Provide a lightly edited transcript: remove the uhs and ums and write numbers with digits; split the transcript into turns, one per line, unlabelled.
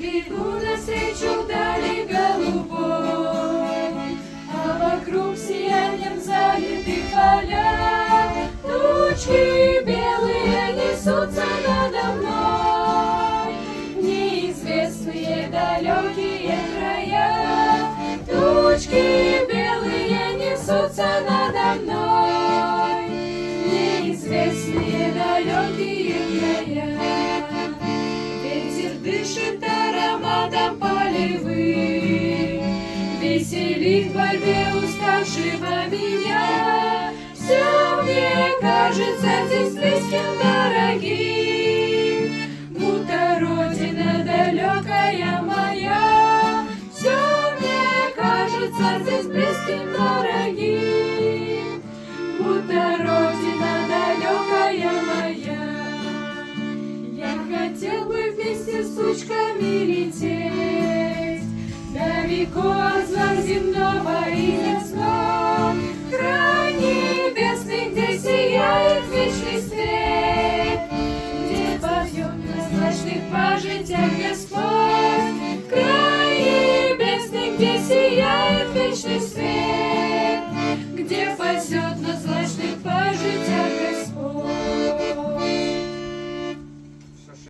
Бегу навстречу вдали голубой, а вокруг сиянием залиты поля. Тучи белые несутся надо мной, неизвестные далекие края. Тучки белые несутся надо мной, неизвестные далекие края. Ветер дышит ароматом полевых, веселит в борьбе уставшего меня. Все мне кажется здесь близким, дорогим, будто родина далекая моя. Все мне кажется здесь близким, дорогим, будто родина далекая моя. Я хотел бы вместе с тучками лететь далеко от зла земного и небесного, край небесный, где сияет вечный свет, где поет на злачных пажитях Господь. Край небесный, где сияет вечный свет,